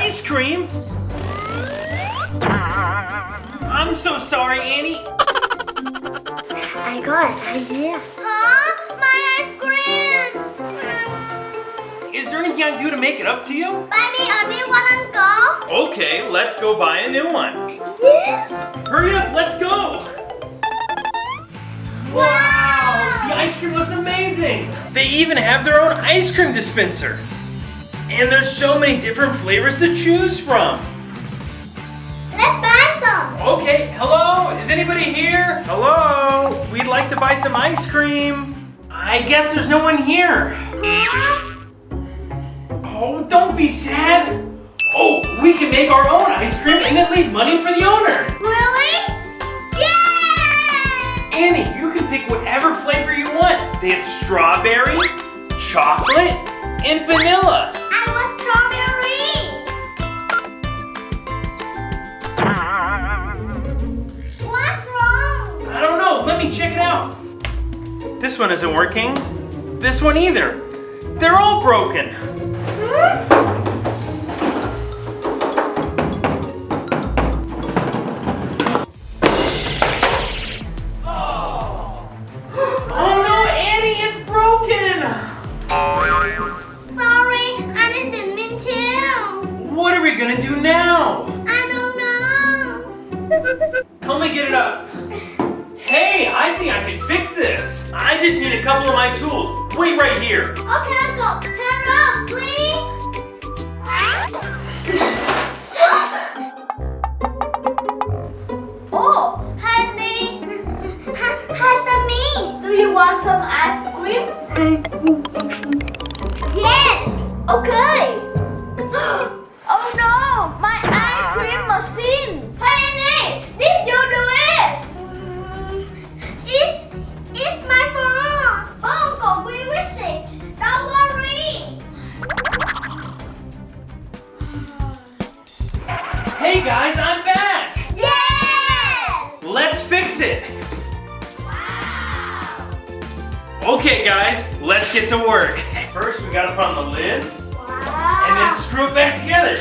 ice cream? I'm so sorry, Annie. I got an idea. Huh? My ice cream! Is there anything I can do to make it up to you? Buy me a new one, Uncle. Okay, let's go buy a new one. Yes! Hurry up, let's go! Wow! The ice cream looks amazing! They even have their own ice cream dispenser. And there's so many different flavors to choose from. Let's buy some. Okay, hello? Is anybody here? Hello? We'd like to buy some ice cream. I guess there's no one here. Huh? Oh, don't be sad. Oh, we can make our own ice cream and then leave money for the owner. Really? Yay! Annie, you can pick whatever flavor you want. They have strawberry, chocolate, and vanilla. I want strawberry. What's wrong? I don't know, let me check it out. This one isn't working. This one either. They're all broken. Oh no, Annie, it's broken! Sorry, I didn't mean to. What are we gonna do now? I don't know. Help me get it up. Hey, I think I can fix this. I just need a couple of my tools. Wait right here. Okay, Uncle. Hurry up, please. Oh, honey. Hi, Sammy. Do you want some ice cream? Yes. Okay. Oh no, my ice cream machine. Honey, did you do it? It's my phone. Uncle, we wish it. Don't worry. Hey guys, I'm back. Yeah! Let's fix it. Wow! Okay guys, let's get to work. First we gotta put on the lid and then screw it back together.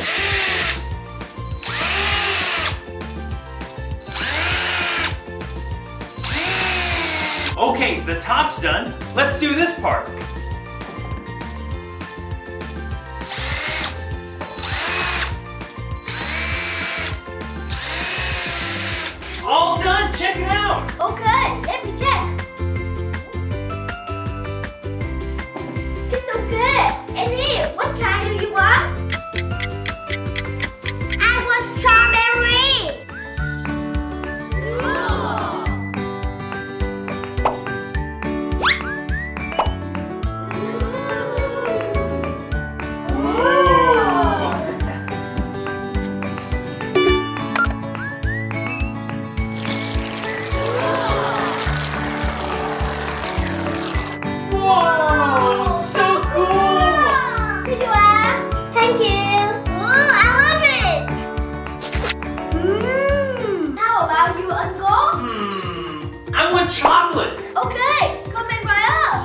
Okay, the top's done. Let's do this part. All done, check it out. Okay, let me check. It's so good. Annie, what kind do you want? I want strawberry. Whoa, so cool. Did you want? Thank you. Ooh, I love it. How about you, Uncle? I want chocolate. Okay, come in right up.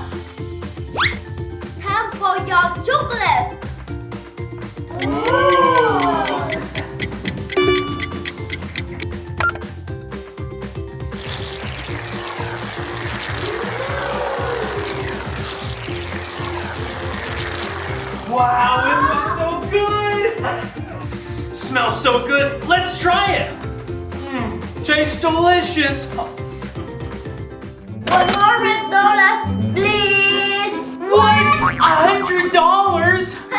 Time for your chocolate. Wow, it looks so good. Smells so good. Let's try it. Tastes delicious. One more $100, please. What? $100?